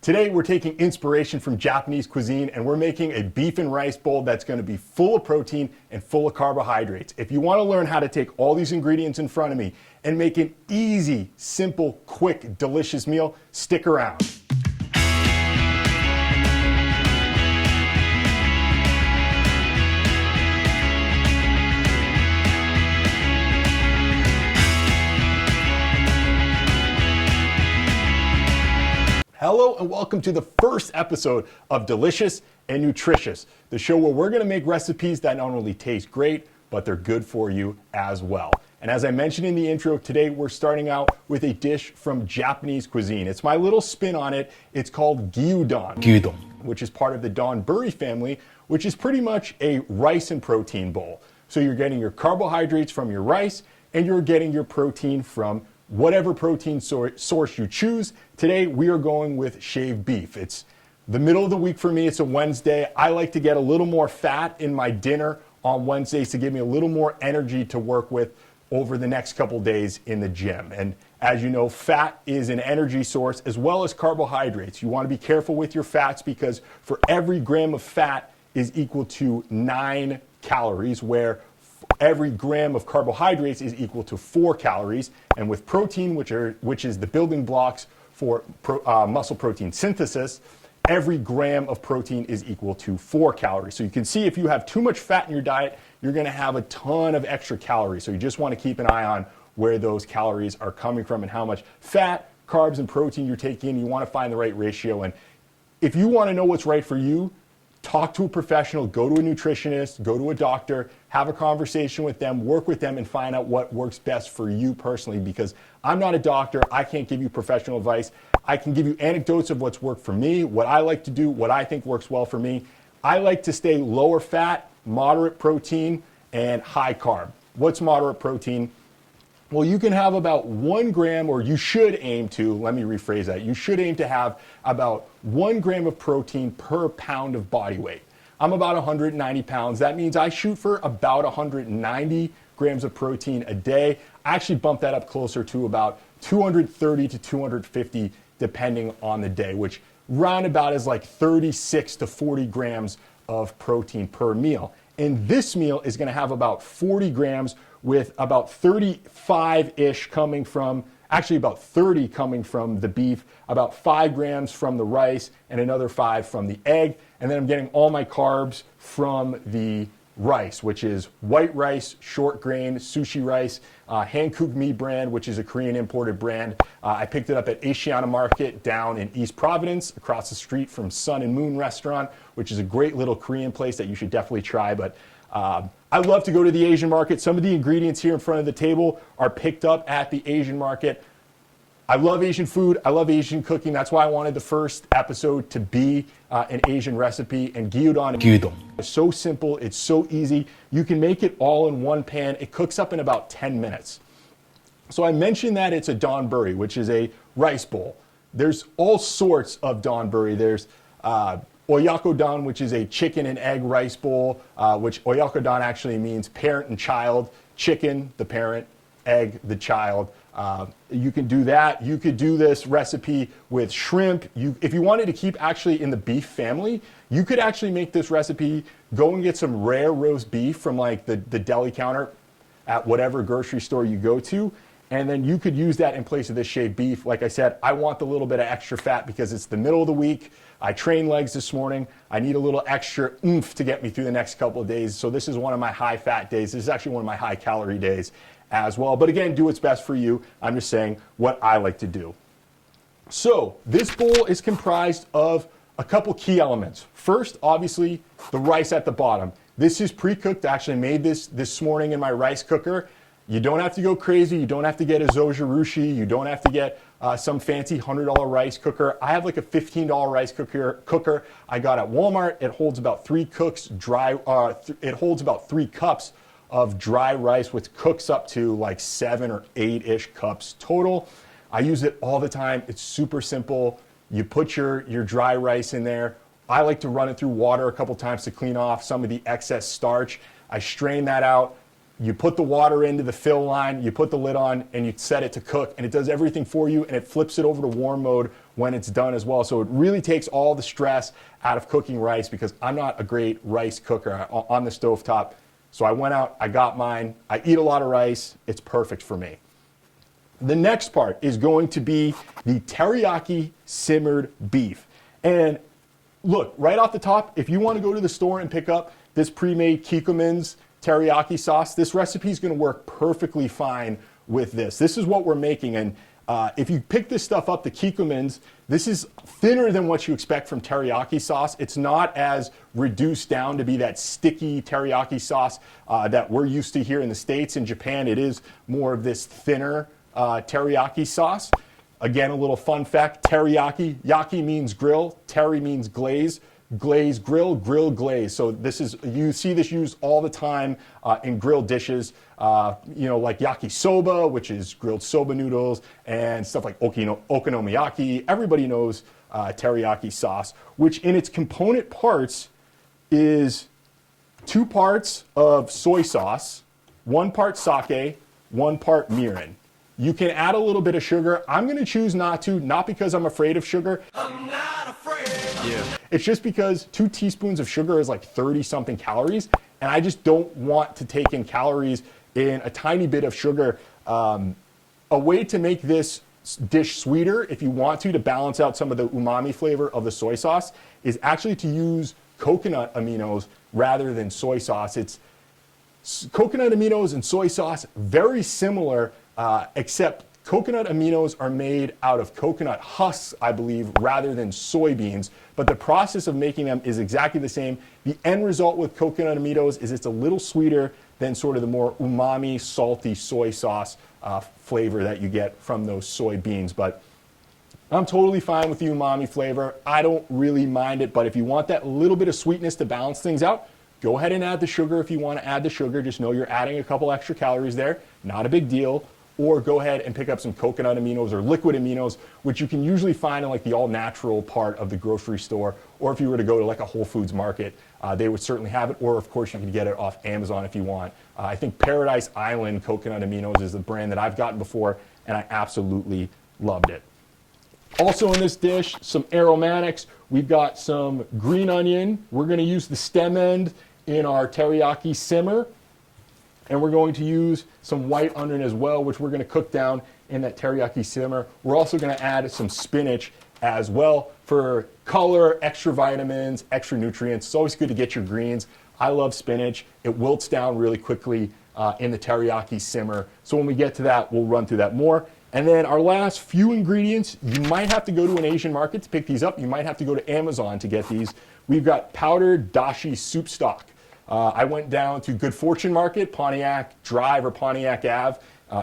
Today we're taking inspiration from Japanese cuisine and we're making a beef and rice bowl that's going to be full of protein and full of carbohydrates. If you want to learn how to take all these ingredients in front of me and make an easy, simple, quick, delicious meal, stick around. Hello and welcome to the first episode of Delicious and Nutritious, the show where we're going to make recipes that not only taste great, but they're good for you as well. And as I mentioned in the intro, today we're starting out with a dish from Japanese cuisine. It's my little spin on it. It's called Gyudon, which is part of the donburi family, which is pretty much a rice and protein bowl. So you're getting your carbohydrates from your rice and you're getting your protein from whatever protein source you choose. Today we are going with shaved beef. It's the middle of the week for me. It's a Wednesday. I like to get a little more fat in my dinner on Wednesdays to give me a little more energy to work with over the next couple days in the gym. And as you know, fat is an energy source as well as carbohydrates. You want to be careful with your fats because for every gram of fat is equal to 9 calories, where every gram of carbohydrates is equal to 4 calories. And with protein, which is the building blocks for muscle protein synthesis, every gram of protein is equal to 4 calories. So you can see if you have too much fat in your diet, you're going to have a ton of extra calories. So you just want to keep an eye on where those calories are coming from and how much fat, carbs, and protein you're taking. You want to find the right ratio. And if you want to know what's right for you, talk to a professional, go to a nutritionist, go to a doctor, have a conversation with them, work with them, and find out what works best for you personally, because I'm not a doctor. I can't give you professional advice. I can give you anecdotes of what's worked for me, what I like to do, what I think works well for me. I like to stay lower fat, moderate protein, and high carb. What's moderate protein? Well, you can have about 1 gram, or you should aim to, let me rephrase that, you should aim to have about 1 gram of protein per pound of body weight. I'm about 190 pounds. That means I shoot for about 190 grams of protein a day. I actually bump that up closer to about 230 to 250 depending on the day, which roundabout is like 36 to 40 grams of protein per meal. And this meal is going to have about 40 grams, with about 35-ish coming from, actually about 30 coming from the beef, about 5 grams from the rice, and another 5 from the egg. And then I'm getting all my carbs from the rice, which is white rice, short grain, sushi rice, Hankook Mi brand, which is a Korean imported brand. I picked it up at Asiana Market down in East Providence, across the street from Sun and Moon Restaurant, which is a great little Korean place that you should definitely try. But I love to go to the Asian market. Some of the ingredients here in front of the table are picked up at the Asian market. I love Asian food. I love Asian cooking. That's why I wanted the first episode to be an Asian recipe. And Gyudon is so simple. It's so easy. You can make it all in one pan. It cooks up in about 10 minutes. So I mentioned that it's a donburi, which is a rice bowl. There's all sorts of donburi. There's Oyakodon, which is a chicken and egg rice bowl, which Oyakodon actually means parent and child. Chicken, the parent, egg, the child. You can do that. You could do this recipe with shrimp. If you wanted to keep actually in the beef family, you could actually make this recipe, go and get some rare roast beef from like the deli counter at whatever grocery store you go to, and then you could use that in place of this shaved beef. Like I said, I want the little bit of extra fat because it's the middle of the week. I trained legs this morning. I need a little extra oomph to get me through the next couple of days. So this is one of my high fat days. This is actually one of my high calorie days as well. But again, do what's best for you. I'm just saying what I like to do. So this bowl is comprised of a couple key elements. First, obviously, the rice at the bottom. This is pre-cooked. I actually made this morning in my rice cooker. You don't have to go crazy. You don't have to get a Zojirushi. You don't have to get some fancy $100 rice cooker. I have like a $15 rice cooker I got at Walmart. It holds about 3 cups of dry rice, which cooks up to like 7 or 8-ish cups total. I use it all the time. It's super simple. You put your dry rice in there. I like to run it through water a couple times to clean off some of the excess starch. I strain that out. You put the water into the fill line, you put the lid on, and you set it to cook, and it does everything for you, and it flips it over to warm mode when it's done as well. So it really takes all the stress out of cooking rice, because I'm not a great rice cooker on the stovetop. So I went out, I got mine. I eat a lot of rice. It's perfect for me. The next part is going to be the teriyaki simmered beef. And look, right off the top, if you want to go to the store and pick up this pre-made Kikkoman's teriyaki sauce, this recipe is going to work perfectly fine with this. This is what we're making. And if you pick this stuff up, the Kikkoman's, this is thinner than what you expect from teriyaki sauce. It's not as reduced down to be that sticky teriyaki sauce that we're used to here in the States. In Japan, it is more of this thinner teriyaki sauce. Again, a little fun fact, teriyaki, yaki means grill, teri means glaze, glaze grill, grill glaze. So this is, you see this used all the time in grilled dishes, like yakisoba, which is grilled soba noodles, and stuff like okonomiyaki. Everybody knows teriyaki sauce, which in its component parts is 2 parts of soy sauce, 1 part sake, 1 part mirin. You can add a little bit of sugar. I'm going to choose not to, not because I'm afraid of sugar. I'm not afraid. Yeah. It's just because 2 teaspoons of sugar is like 30 something calories, and I just don't want to take in calories in a tiny bit of sugar. A way to make this dish sweeter, if you want to balance out some of the umami flavor of the soy sauce, is actually to use coconut aminos rather than soy sauce. It's coconut aminos and soy sauce, very similar, except coconut aminos are made out of coconut husks, I believe, rather than soybeans. But the process of making them is exactly the same. The end result with coconut aminos is it's a little sweeter than sort of the more umami, salty soy sauce flavor that you get from those soybeans. But I'm totally fine with the umami flavor. I don't really mind it, but if you want that little bit of sweetness to balance things out, go ahead and add the sugar if you want to add the sugar. Just know you're adding a couple extra calories there. Not a big deal. Or go ahead and pick up some coconut aminos or liquid aminos, which you can usually find in like the all-natural part of the grocery store. Or if you were to go to like a Whole Foods market, they would certainly have it. Or of course, you can get it off Amazon if you want. I think Paradise Island Coconut Aminos is the brand that I've gotten before, and I absolutely loved it. Also in this dish, some aromatics. We've got some green onion. We're going to use the stem end in our teriyaki simmer. And we're going to use some white onion as well, which we're going to cook down in that teriyaki simmer. We're also going to add some spinach as well for color, extra vitamins, extra nutrients. It's always good to get your greens. I love spinach. It wilts down really quickly in the teriyaki simmer. So when we get to that, we'll run through that more. And then our last few ingredients, you might have to go to an Asian market to pick these up. You might have to go to Amazon to get these. We've got powdered dashi soup stock. I went down to Good Fortune Market, Pontiac Drive or Pontiac Ave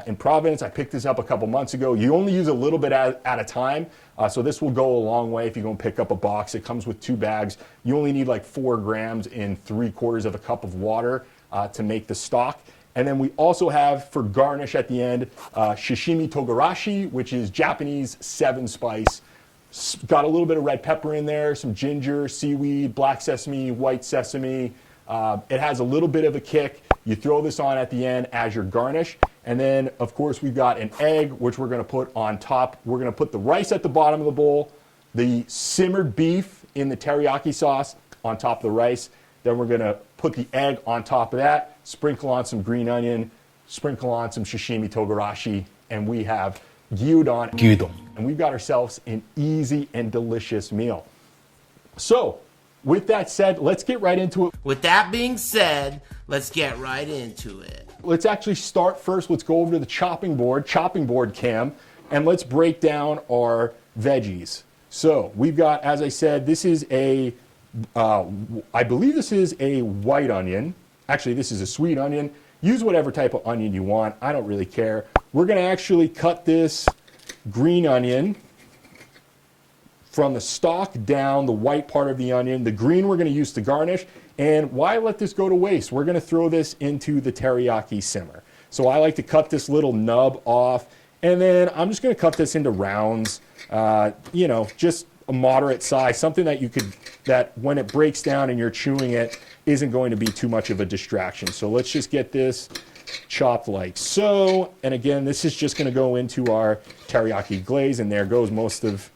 in Providence. I picked this up a couple months ago. You only use a little bit at a time, so this will go a long way if you go and pick up a box. It comes with 2 bags. You only need like 4 grams in 3/4 of a cup of water to make the stock. And then we also have, for garnish at the end, sashimi togarashi, which is Japanese 7-spice. Got a little bit of red pepper in there, some ginger, seaweed, black sesame, white sesame. It has a little bit of a kick. You throw this on at the end as your garnish. And then, of course, we've got an egg, which we're going to put on top. We're going to put the rice at the bottom of the bowl, the simmered beef in the teriyaki sauce on top of the rice. Then we're going to put the egg on top of that, sprinkle on some green onion, sprinkle on some sashimi togarashi, and we have gyudon. And we've got ourselves an easy and delicious meal. So, with that said, let's get right into it. With that being said, let's get right into it. Let's actually start first. Let's go over to the chopping board cam, and let's break down our veggies. So we've got, as I said, this is I believe this is a white onion. Actually, this is a sweet onion. Use whatever type of onion you want. I don't really care. We're going to actually cut this green onion from the stalk down, the white part of the onion. The green we're going to use to garnish. And why let this go to waste? We're going to throw this into the teriyaki simmer. So I like to cut this little nub off, and then I'm just going to cut this into rounds, just a moderate size, something that when it breaks down and you're chewing it isn't going to be too much of a distraction. So let's just get this chopped like so. And again, this is just going to go into our teriyaki glaze, and there goes most of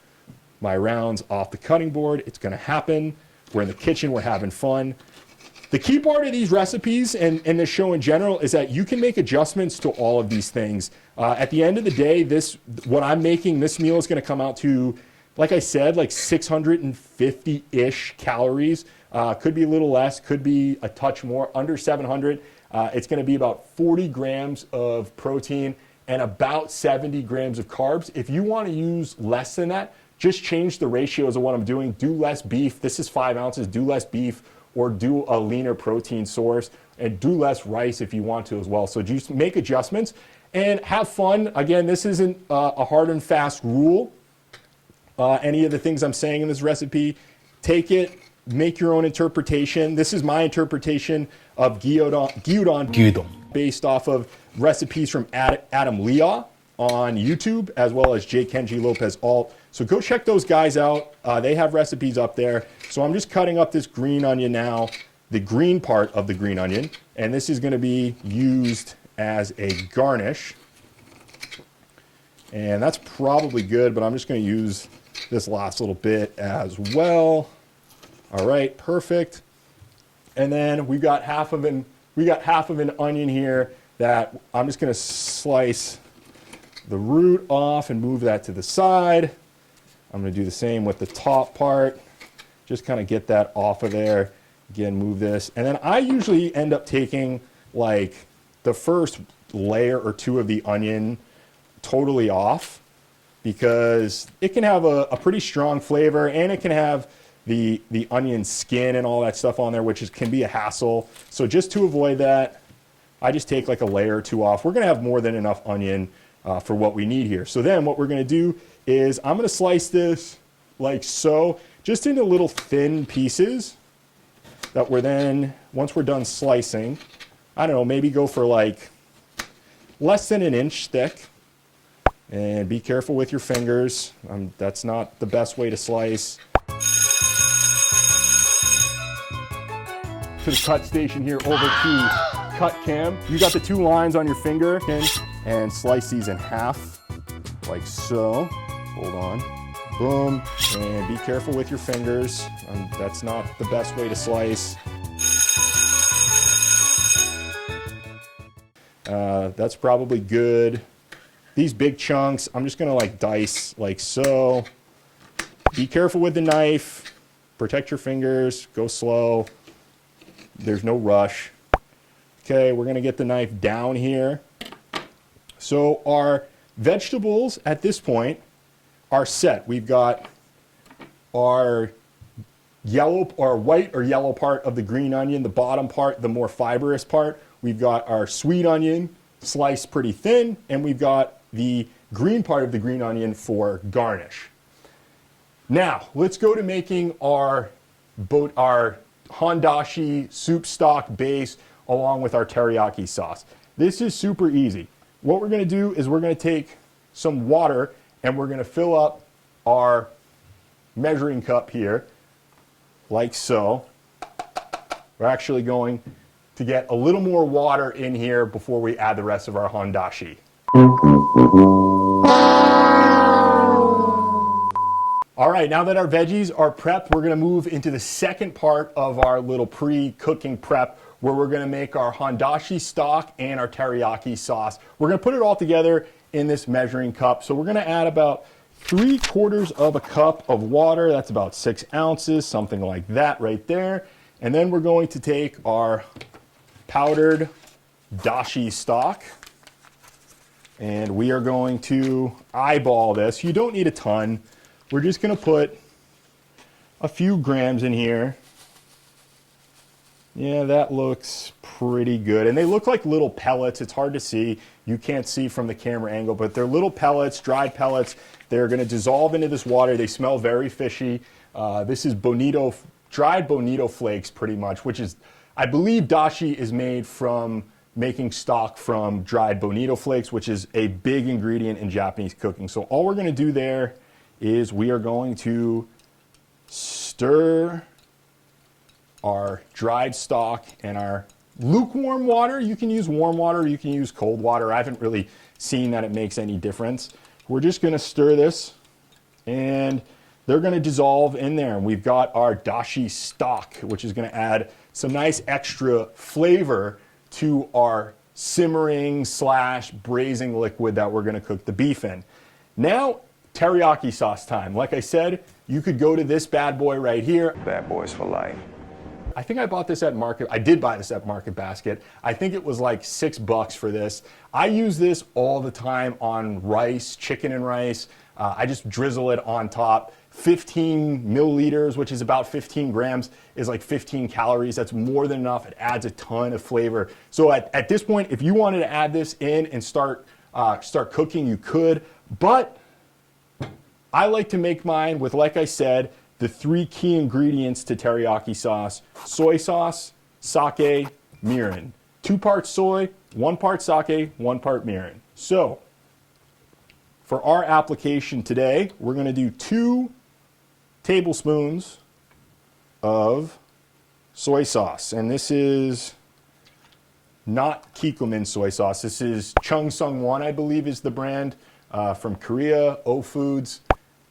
my rounds off the cutting board. It's gonna happen. We're in the kitchen, we're having fun. The key part of these recipes and this show in general is that you can make adjustments to all of these things. At the end of the day, what I'm making, this meal is gonna come out to, like I said, like 650-ish calories. Could be a little less, could be a touch more, under 700. It's gonna be about 40 grams of protein and about 70 grams of carbs. If you wanna use less than that, just change the ratios of what I'm doing. Do less beef. This is 5 ounces, do less beef, or do a leaner protein source, and do less rice if you want to as well. So just make adjustments and have fun. Again, this isn't a hard and fast rule. Any of the things I'm saying in this recipe, take it, make your own interpretation. This is my interpretation of Gyudon based off of recipes from Adam Leah on YouTube, as well as J. Kenji Lopez Alt. So go check those guys out. They have recipes up there. So I'm just cutting up this green onion now, the green part of the green onion, and this is gonna be used as a garnish. And that's probably good, but I'm just gonna use this last little bit as well. All right, perfect. And then we got half of an onion here that I'm just gonna slice the root off and move that to the side. I'm gonna do the same with the top part. Just kind of get that off of there. Again, move this. And then I usually end up taking like the first layer or two of the onion totally off, because it can have a pretty strong flavor, and it can have the onion skin and all that stuff on there, which can be a hassle. So just to avoid that, I just take like a layer or two off. We're gonna have more than enough onion for what we need here. So then what we're gonna do is I'm gonna slice this like so, just into little thin pieces that we're then, once we're done slicing, I don't know, maybe go for like less than an inch thick. And be careful with your fingers. That's not the best way to slice. To the cut station here, over to Cut Cam. You got the two lines on your finger, and slice these in half, like so. Hold on. Boom. And be careful with your fingers. That's not the best way to slice. That's probably good. These big chunks, I'm just gonna like dice like so. Be careful with the knife. Protect your fingers. Go slow. There's no rush. Okay, we're gonna get the knife down here. So our vegetables at this point are set. We've got our yellow or white or yellow part of the green onion, the bottom part, the more fibrous part. We've got our sweet onion sliced pretty thin, and we've got the green part of the green onion for garnish. Now, let's go to making our hondashi soup stock base along with our teriyaki sauce. This is super easy. What we're gonna do is we're gonna take some water and we're gonna fill up our measuring cup here, like so. We're actually going to get a little more water in here before we add the rest of our hondashi. All right, now that our veggies are prepped, we're gonna move into the second part of our little pre-cooking prep, where we're gonna make our hondashi stock and our teriyaki sauce. We're gonna put it all together in this measuring cup. So we're gonna add about 3/4 of a cup of water. That's about 6 ounces, something like that right there. And then we're going to take our powdered dashi stock, and we are going to eyeball this. You don't need a ton. We're just gonna put a few grams in here. Yeah, that looks pretty good. And they look like little pellets. It's hard to see. You can't see from the camera angle, but they're little pellets, dried pellets. They're gonna dissolve into this water. They smell very fishy. This is dried bonito flakes pretty much, which is, I believe dashi is made from making stock from dried bonito flakes, which is a big ingredient in Japanese cooking. So all we're gonna do there is we are going to stir our dried stock and our lukewarm water. You can use warm water, you can use cold water. I haven't really seen that it makes any difference. We're just gonna stir this, and they're going to dissolve in there. And we've got our dashi stock, which is going to add some nice extra flavor to our simmering / braising liquid that we're going to cook the beef in. Now, teriyaki sauce time. Like I said, you could go to this bad boy right here. Bad boys for life. I think I bought this at Market. I did buy this at Market Basket. I think it was like $6 for this. I use this all the time on rice, chicken and rice. I just drizzle it on top. 15 milliliters, which is about 15 grams, is like 15 calories. That's more than enough. It adds a ton of flavor. So at this point, if you wanted to add this in and start cooking, you could. But I like to make mine with, like I said, the 3 key ingredients to teriyaki sauce: soy sauce, sake, mirin. 2 parts soy, 1 part sake, 1 part mirin. So for our application today, we're going to do 2 tablespoons of soy sauce. And this is not Kikkoman soy sauce. This is Chungsung-won, I believe, is the brand, from Korea, O Foods.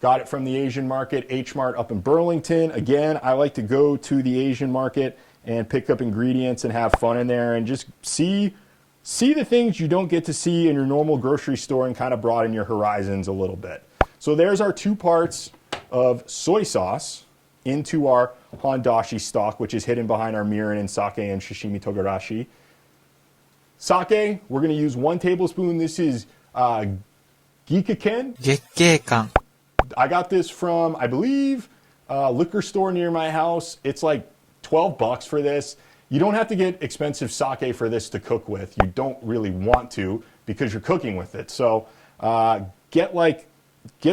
Got it from the Asian market, H Mart up in Burlington. Again, I like to go to the Asian market and pick up ingredients and have fun in there and just see the things you don't get to see in your normal grocery store and kind of broaden your horizons a little bit. So there's our 2 parts of soy sauce into our hondashi stock, which is hidden behind our mirin and sake and sashimi togarashi. Sake, we're going to use 1 tablespoon. This is Gikkaken. 月桂冠 I got this from, I believe, a liquor store near my house. It's like $12 for this. You don't have to get expensive sake for this to cook with. You don't really want to because you're cooking with it. So get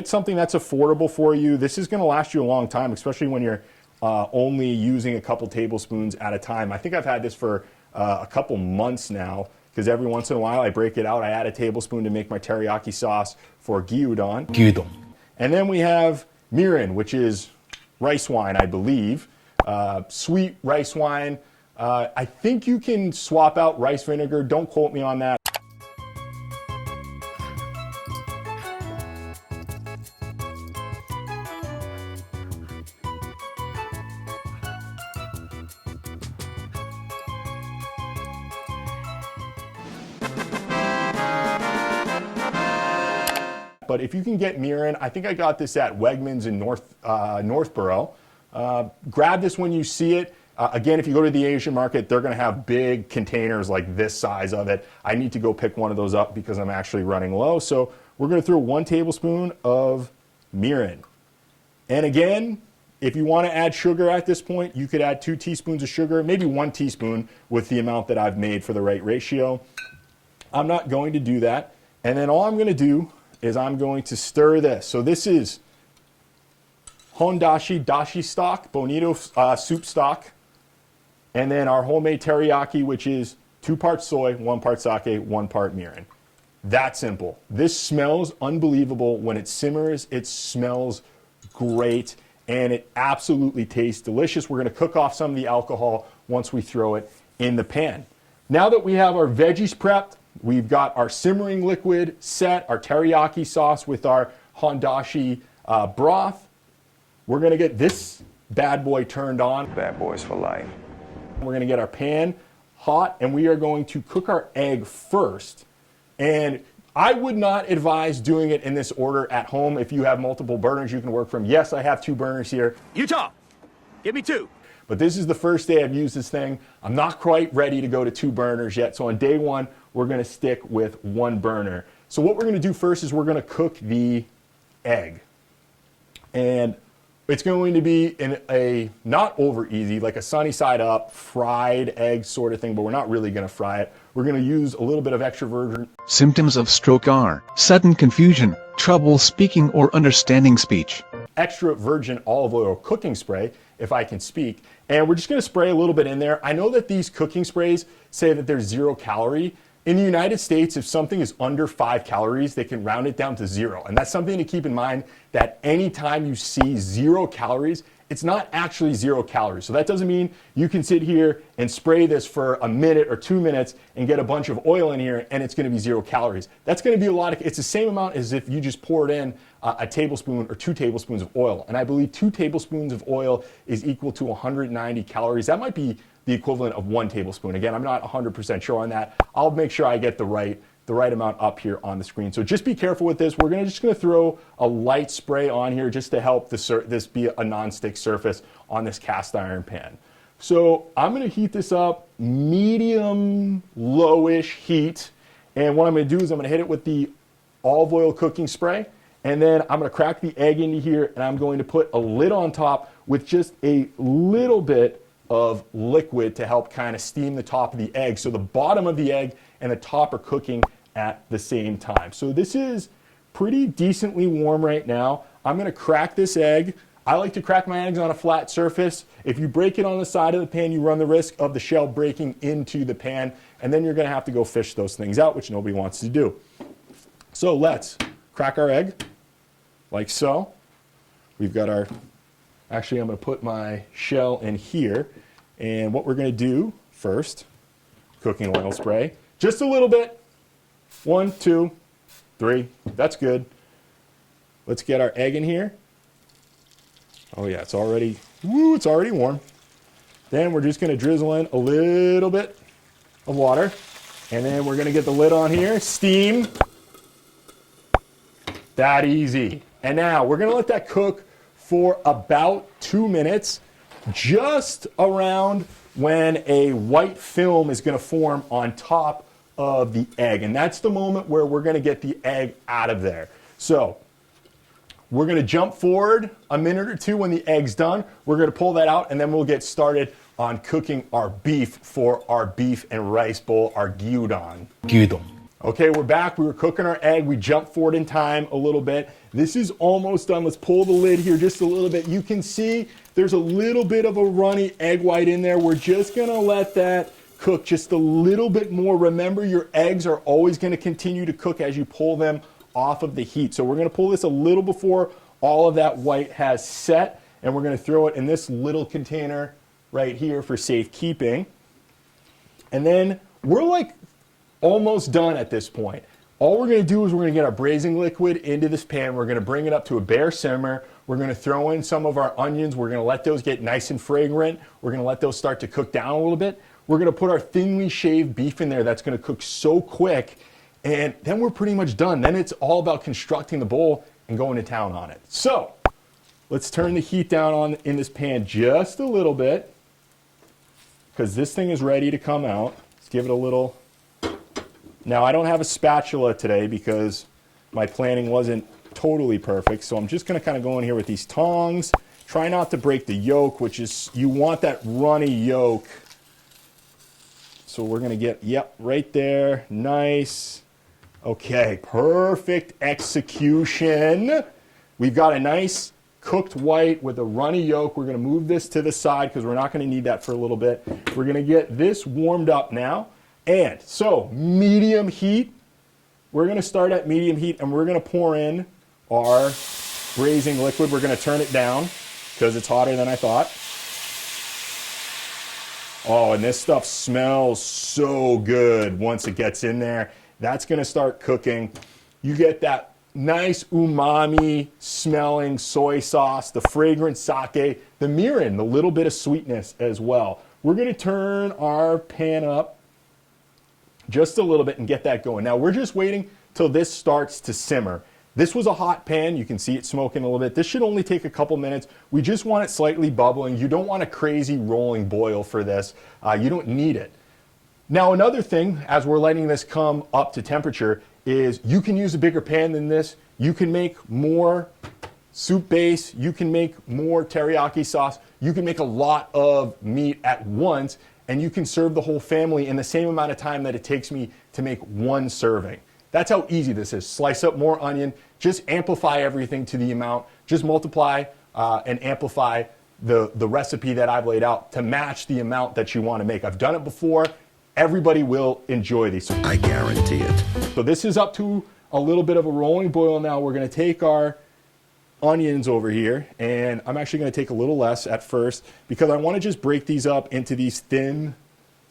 something that's affordable for you. This is going to last you a long time, especially when you're only using a couple tablespoons at a time. I think I've had this for a couple months now, because every once in a while I break it out. I add a tablespoon to make my teriyaki sauce for gyudon. And then we have mirin, which is rice wine, I believe. Sweet rice wine. I think you can swap out rice vinegar. Don't quote me on that. But if you can get mirin, I think I got this at Wegmans in Northborough. Grab this when you see it. Again, if you go to the Asian market, they're going to have big containers like this size of it. I need to go pick one of those up because I'm actually running low. So we're going to throw 1 tablespoon of mirin. And again, if you want to add sugar at this point, you could add 2 teaspoons of sugar, maybe 1 teaspoon with the amount that I've made for the right ratio. I'm not going to do that. And then all I'm going to do is I'm going to stir this. So this is hondashi dashi stock, bonito soup stock, and then our homemade teriyaki, which is 2 parts soy, 1 part sake, 1 part mirin. That simple. This smells unbelievable. When it simmers, it smells great, and it absolutely tastes delicious. We're going to cook off some of the alcohol once we throw it in the pan. Now that we have our veggies prepped, we've got our simmering liquid set, our teriyaki sauce with our hondashi broth. We're going to get this bad boy turned on. Bad boys for life. We're going to get our pan hot, and we are going to cook our egg first. And I would not advise doing it in this order at home. If you have multiple burners you can work from. Yes, I have 2 burners here. Utah, give me 2. But this is the first day I've used this thing. I'm not quite ready to go to 2 burners yet. So on day 1, we're going to stick with 1 burner. So what we're going to do first is we're going to cook the egg. And it's going to be in a not over easy, like a sunny side up, fried egg sort of thing, but we're not really going to fry it. We're going to use a little bit of extra virgin. Symptoms of stroke are sudden confusion, trouble speaking or understanding speech. Extra virgin olive oil cooking spray, if I can speak. And we're just going to spray a little bit in there. I know that these cooking sprays say that they're 0 calorie. In the United States, if something is under 5 calories, they can round it down to 0. And that's something to keep in mind, that anytime you see 0 calories, it's not actually 0 calories. So that doesn't mean you can sit here and spray this for a minute or 2 minutes and get a bunch of oil in here and it's going to be 0 calories. That's going to be it's the same amount as if you just poured in a tablespoon or 2 tablespoons of oil. And I believe 2 tablespoons of oil is equal to 190 calories. That might be the equivalent of 1 tablespoon. Again, I'm not 100% sure on that. I'll make sure I get the right amount up here on the screen. So just be careful with this. We're just gonna throw a light spray on here just to help this be a non-stick surface on this cast iron pan. So I'm gonna heat this up medium lowish heat. And what I'm gonna do is I'm gonna hit it with the olive oil cooking spray. And then I'm gonna crack the egg into here and I'm going to put a lid on top with just a little bit of liquid to help kind of steam the top of the egg. So the bottom of the egg and the top are cooking at the same time. So this is pretty decently warm right now. I'm gonna crack this egg. I like to crack my eggs on a flat surface. If you break it on the side of the pan, you run the risk of the shell breaking into the pan, and then you're gonna have to go fish those things out, which nobody wants to do. So let's crack our egg, like so. We've got actually I'm gonna put my shell in here, and what we're gonna do first, cooking oil spray, just a little bit. 1, 2, 3, that's good. Let's get our egg in here. Oh yeah, it's already warm. Then we're just gonna drizzle in a little bit of water, and then we're gonna get the lid on here, steam. That easy. And now we're gonna let that cook for about 2 minutes, just around when a white film is gonna form on top of the egg. And that's the moment where we're gonna get the egg out of there. So we're gonna jump forward a minute or two when the egg's done. We're gonna pull that out and then we'll get started on cooking our beef for our beef and rice bowl, our gyudon. Okay, we're back. We were cooking our egg. We jumped forward in time a little bit. This is almost done. Let's pull the lid here just a little bit. You can see there's a little bit of a runny egg white in there. We're just gonna let that cook just a little bit more. Remember, your eggs are always gonna continue to cook as you pull them off of the heat. So we're gonna pull this a little before all of that white has set, and we're gonna throw it in this little container right here for safekeeping. And then we're like almost done at this point. All we're gonna do is we're gonna get our braising liquid into this pan. We're gonna bring it up to a bare simmer. We're gonna throw in some of our onions. We're gonna let those get nice and fragrant. We're gonna let those start to cook down a little bit. We're gonna put our thinly shaved beef in there. That's gonna cook so quick. And then we're pretty much done. Then it's all about constructing the bowl and going to town on it. So let's turn the heat down in this pan just a little bit, because this thing is ready to come out. Let's give it a little. Now, I don't have a spatula today because my planning wasn't totally perfect. So I'm just gonna kind of go in here with these tongs. Try not to break the yolk, which is, you want that runny yolk. So we're gonna get, yep, right there, nice. Okay, perfect execution. We've got a nice cooked white with a runny yolk. We're gonna move this to the side because we're not gonna need that for a little bit. We're gonna get this warmed up now. And so medium heat, we're gonna start at medium heat and we're gonna pour in our braising liquid. We're gonna turn it down because it's hotter than I thought. Oh, and this stuff smells so good once it gets in there. That's gonna start cooking. You get that nice umami smelling soy sauce, the fragrant sake, the mirin, the little bit of sweetness as well. We're gonna turn our pan up just a little bit and get that going. Now we're just waiting till this starts to simmer. This was a hot pan. You can see it smoking a little bit. This should only take a couple minutes. We just want it slightly bubbling. You don't want a crazy rolling boil for this. You don't need it. Now another thing, as we're letting this come up to temperature, is you can use a bigger pan than this. You can make more soup base. You can make more teriyaki sauce. You can make a lot of meat at once, and you can serve the whole family in the same amount of time that it takes me to make one serving. That's how easy this is. Slice up more onion, just amplify everything to the amount, just multiply and amplify the recipe that I've laid out to match the amount that you want to make. I've done it before. Everybody will enjoy these. I guarantee it. So this is up to a little bit of a rolling boil now. We're gonna take our onions over here, and I'm actually going to take a little less at first because I want to just break these up into these thin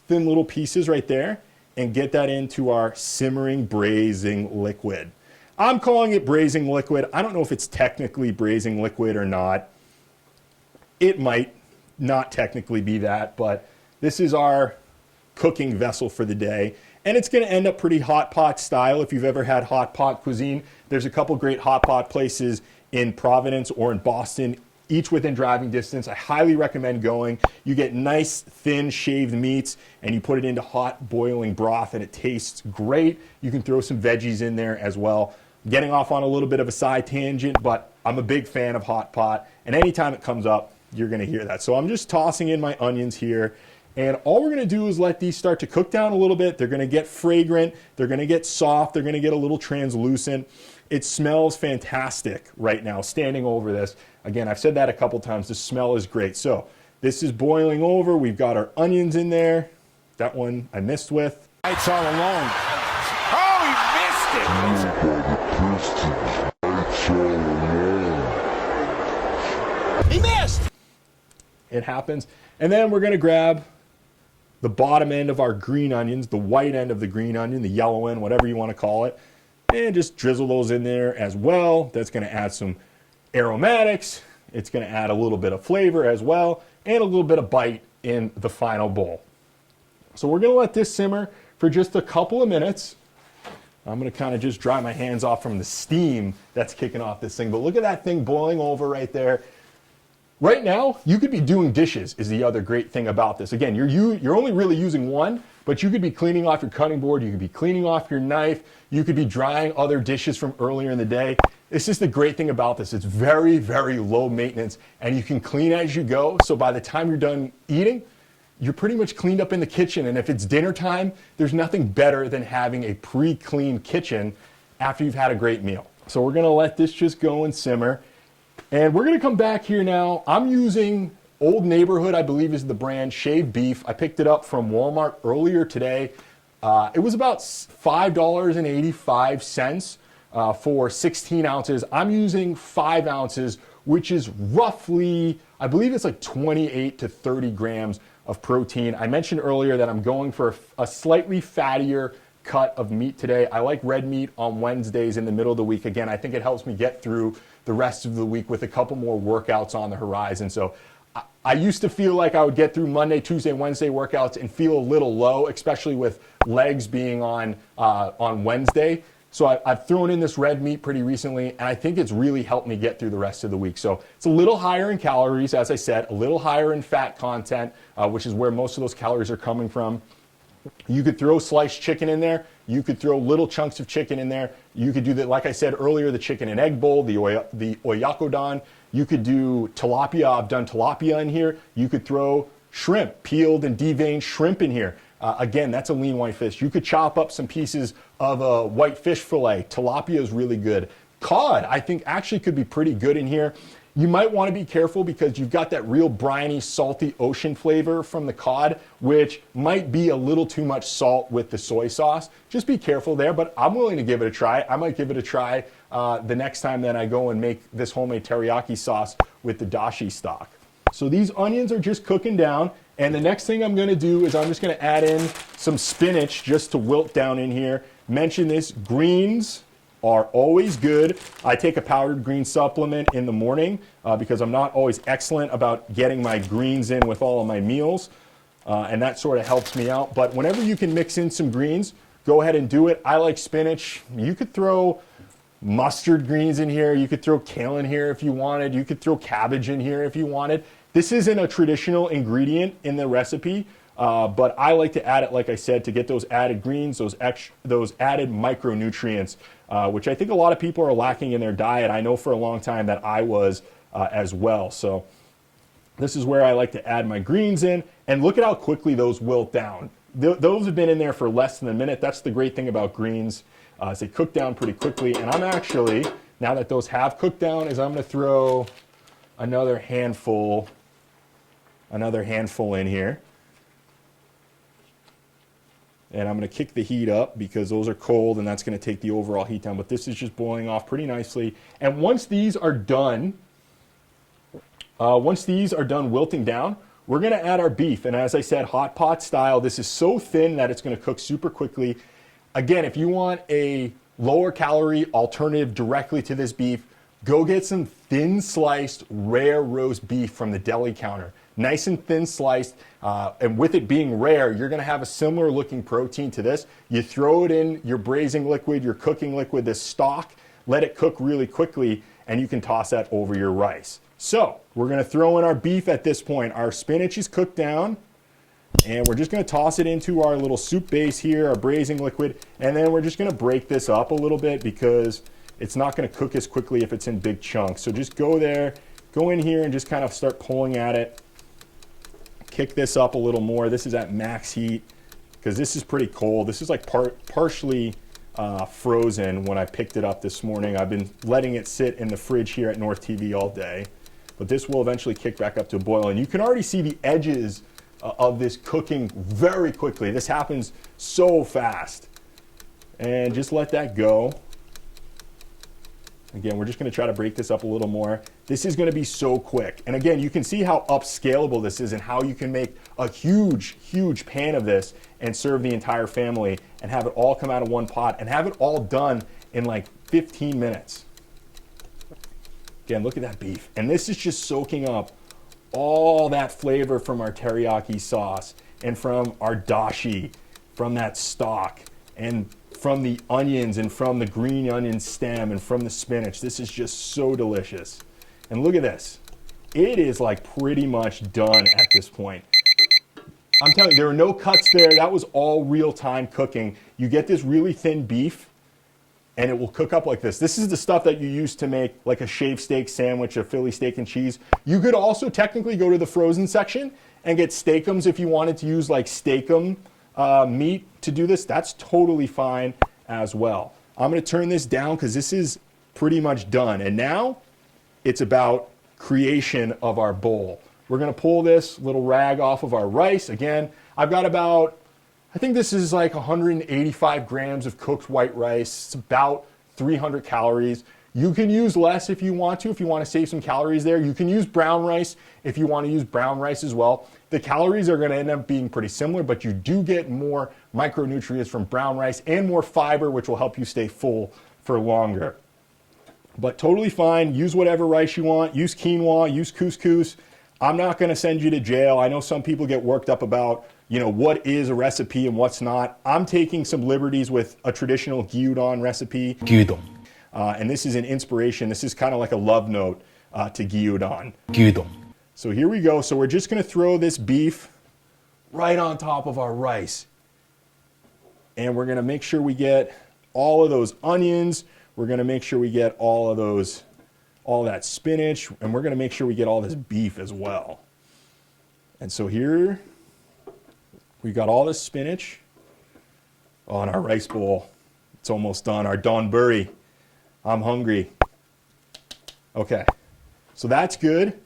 little pieces right there and get that into our simmering braising liquid. I'm calling it braising liquid. I don't know if it's technically braising liquid or not. It might not technically be that, but this is our cooking vessel for the day. And it's going to end up pretty hot pot style. If you've ever had hot pot cuisine, there's a couple great hot pot places in Providence or in Boston, each within driving distance. I highly recommend going. You get nice, thin, shaved meats, and you put it into hot, boiling broth, and it tastes great. You can throw some veggies in there as well. Getting off on a little bit of a side tangent, but I'm a big fan of hot pot, and anytime it comes up, you're going to hear that. So I'm just tossing in my onions here, and all we're going to do is let these start to cook down a little bit. They're going to get fragrant. They're going to get soft. They're going to get a little translucent. It smells fantastic right now, standing over this. Again, I've said that a couple times. The smell is great. So this is boiling over. We've got our onions in there. That one I missed with. Lights all alone. Oh, he missed it! He missed! It happens. And then we're going to grab the bottom end of our green onions, the white end of the green onion, the yellow end, whatever you want to call it, and just drizzle those in there as well. That's going to add some aromatics. It's going to add a little bit of flavor as well, and a little bit of bite in the final bowl. So we're going to let this simmer for just a couple of minutes. I'm going to kind of just dry my hands off from the steam that's kicking off this thing. But look at that thing boiling over right there. Right now, you could be doing dishes is the other great thing about this. Again, you're only really using one, but you could be cleaning off your cutting board. You could be cleaning off your knife. You could be drying other dishes from earlier in the day. It's just the great thing about this. It's very, very low maintenance, and you can clean as you go. So by the time you're done eating, you're pretty much cleaned up in the kitchen. And if it's dinner time, there's nothing better than having a pre-cleaned kitchen after you've had a great meal. So we're going to let this just go and simmer. And we're going to come back here now. I'm using Old Neighborhood, I believe is the brand, shaved beef. I picked it up from Walmart earlier today. It was about $5.85 for 16 ounces. I'm using 5 ounces, which is roughly, I believe it's like 28 to 30 grams of protein. I mentioned earlier that I'm going for a slightly fattier cut of meat today. I like red meat on Wednesdays in the middle of the week. Again, I think it helps me get through the rest of the week with a couple more workouts on the horizon. So I used to feel like I would get through Monday, Tuesday, Wednesday workouts and feel a little low, especially with legs being on Wednesday. So I've thrown in this red meat pretty recently, and I think it's really helped me get through the rest of the week. So it's a little higher in calories, as I said, a little higher in fat content, which is where most of those calories are coming from. You could throw sliced chicken in there. You could throw little chunks of chicken in there. You could do that, like I said earlier, the chicken and egg bowl, the oyakodon. You could do tilapia. I've done tilapia in here. You could throw shrimp, peeled and deveined shrimp in here. Again, that's a lean white fish. You could chop up some pieces of a white fish fillet. Tilapia is really good. Cod, I think, actually could be pretty good in here. You might want to be careful because you've got that real briny, salty ocean flavor from the cod, which might be a little too much salt with the soy sauce. Just be careful there, but I'm willing to give it a try. I might give it a try the next time that I go and make this homemade teriyaki sauce with the dashi stock. So these onions are just cooking down, and the next thing I'm going to do is I'm just going to add in some spinach just to wilt down in here. Mention this, greens are always good. I take a powdered green supplement in the morning because I'm not always excellent about getting my greens in with all of my meals, and that sort of helps me out. But whenever you can mix in some greens, go ahead and do it. I like spinach. You could throw mustard greens in here. You could throw kale in here if you wanted. You could throw cabbage in here if you wanted. This isn't a traditional ingredient in the recipe, but I like to add it, like I said, to get those added greens, those added micronutrients, which I think a lot of people are lacking in their diet. I know for a long time that I was as well. So this is where I like to add my greens in, and look at how quickly those wilt down. Those have been in there for less than a minute. That's the great thing about greens. They cook down pretty quickly, and I'm actually, now that those have cooked down, is I'm going to throw another handful in here. And I'm going to kick the heat up because those are cold and that's going to take the overall heat down. But this is just boiling off pretty nicely. And once these are done wilting down, we're going to add our beef. And as I said, hot pot style. This is so thin that it's going to cook super quickly. Again, if you want a lower calorie alternative directly to this beef, go get some thin sliced rare roast beef from the deli counter. Nice and thin sliced, and with it being rare, you're gonna have a similar looking protein to this. You throw it in your braising liquid, your cooking liquid, this stock, let it cook really quickly, and you can toss that over your rice. So, we're gonna throw in our beef at this point. Our spinach is cooked down, and we're just gonna toss it into our little soup base here, our braising liquid, and then we're just gonna break this up a little bit because it's not gonna cook as quickly if it's in big chunks. So just go in here and just kind of start pulling at it. Kick this up a little more. This is at max heat because this is pretty cold. This is like partially frozen when I picked it up this morning. I've been letting it sit in the fridge here at North TV all day, but this will eventually kick back up to a boil. And you can already see the edges of this cooking very quickly. This happens so fast. And just let that go. Again, we're just going to try to break this up a little more. This is going to be so quick. And again, you can see how upscalable this is and how you can make a huge, huge pan of this and serve the entire family and have it all come out of one pot and have it all done in like 15 minutes. Again, look at that beef. And this is just soaking up all that flavor from our teriyaki sauce and from our dashi, from that stock, and from the onions and from the green onion stem and from the spinach. This is just so delicious. And look at this. It is like pretty much done at this point. I'm telling you, there are no cuts there. That was all real-time cooking. You get this really thin beef and it will cook up like this. This is the stuff that you use to make like a shaved steak sandwich, a Philly steak and cheese. You could also technically go to the frozen section and get steakums if you wanted to use like steakum meat to do this. That's totally fine as well. I'm going to turn this down because this is pretty much done. And now it's about creation of our bowl. We're going to pull this little rag off of our rice. Again, I've got about, I think this is like 185 grams of cooked white rice. It's about 300 calories. You can use less if you want to save some calories there. You can use brown rice if you want to use brown rice as well. The calories are going to end up being pretty similar, but you do get more micronutrients from brown rice and more fiber, which will help you stay full for longer. But totally fine. Use whatever rice you want. Use quinoa, use couscous. I'm not going to send you to jail. I know some people get worked up about, what is a recipe and what's not. I'm taking some liberties with a traditional Gyudon recipe. Gyudon. And this is an inspiration. This is kind of like a love note to Gyudon. Gyudon. So here we go. So we're just going to throw this beef right on top of our rice. And we're going to make sure we get all of those onions. We're going to make sure we get all that spinach. And we're going to make sure we get all this beef as well. And so here we got all this spinach on our rice bowl. It's almost done. Our donburi. I'm hungry. Okay, so that's good.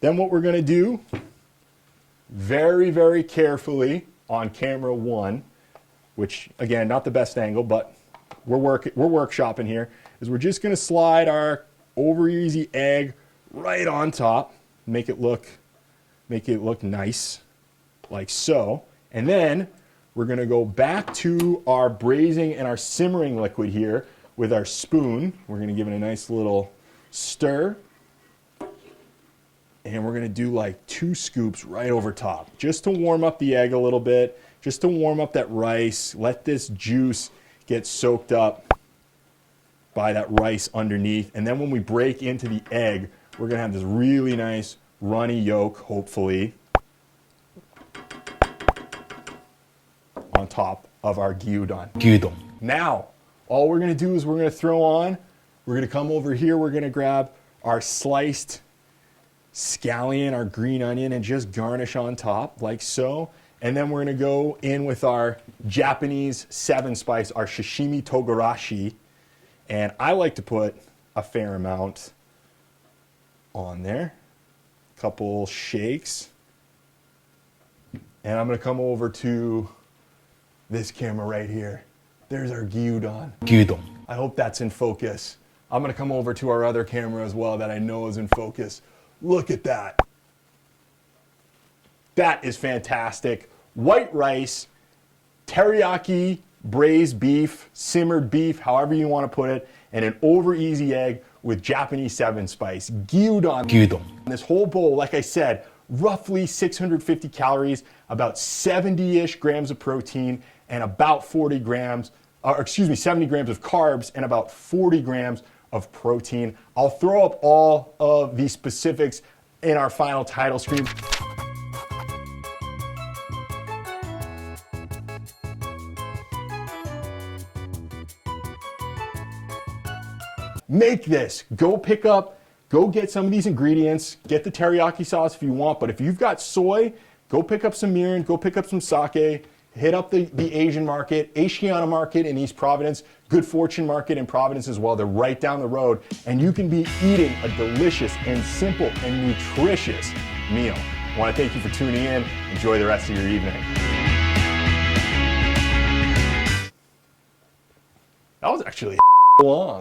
Then what we're going to do, very, very carefully on camera one, which again, not the best angle, but we're workshopping here, is we're just going to slide our over easy egg right on top, make it look nice, like so. And then we're going to go back to our braising and our simmering liquid here with our spoon. We're going to give it a nice little stir. And we're going to do like 2 scoops right over top, just to warm up the egg a little bit, just to warm up that rice. Let this juice get soaked up by that rice underneath. And then when we break into the egg, we're going to have this really nice runny yolk, hopefully, on top of our gyudon. Gyudon. Now, all we're going to do is we're going to come over here, we're going to grab our sliced scallion, our green onion, and just garnish on top like so. And then we're going to go in with our Japanese 7-spice, our sashimi togarashi. And I like to put a fair amount on there. A couple shakes. And I'm going to come over to this camera right here. There's our Gyudon. Gyudon. I hope that's in focus. I'm gonna come over to our other camera as well that I know is in focus. Look at that. That is fantastic. White rice, teriyaki, braised beef, simmered beef, however you want to put it, and an over easy egg with Japanese 7 spice. Gyudon. Gyudon. This whole bowl, like I said, roughly 650 calories, about 70-ish grams of protein, and about 70 grams of carbs, and about 40 grams of protein. I'll throw up all of the specifics in our final title screen. Make this. Go get some of these ingredients. Get the teriyaki sauce if you want, but if you've got soy, go pick up some mirin, go pick up some sake, hit up the Asian market, Asiana market in East Providence, Good Fortune market in Providence as well. They're right down the road, and you can be eating a delicious and simple and nutritious meal. I want to thank you for tuning in. Enjoy the rest of your evening. That was actually long.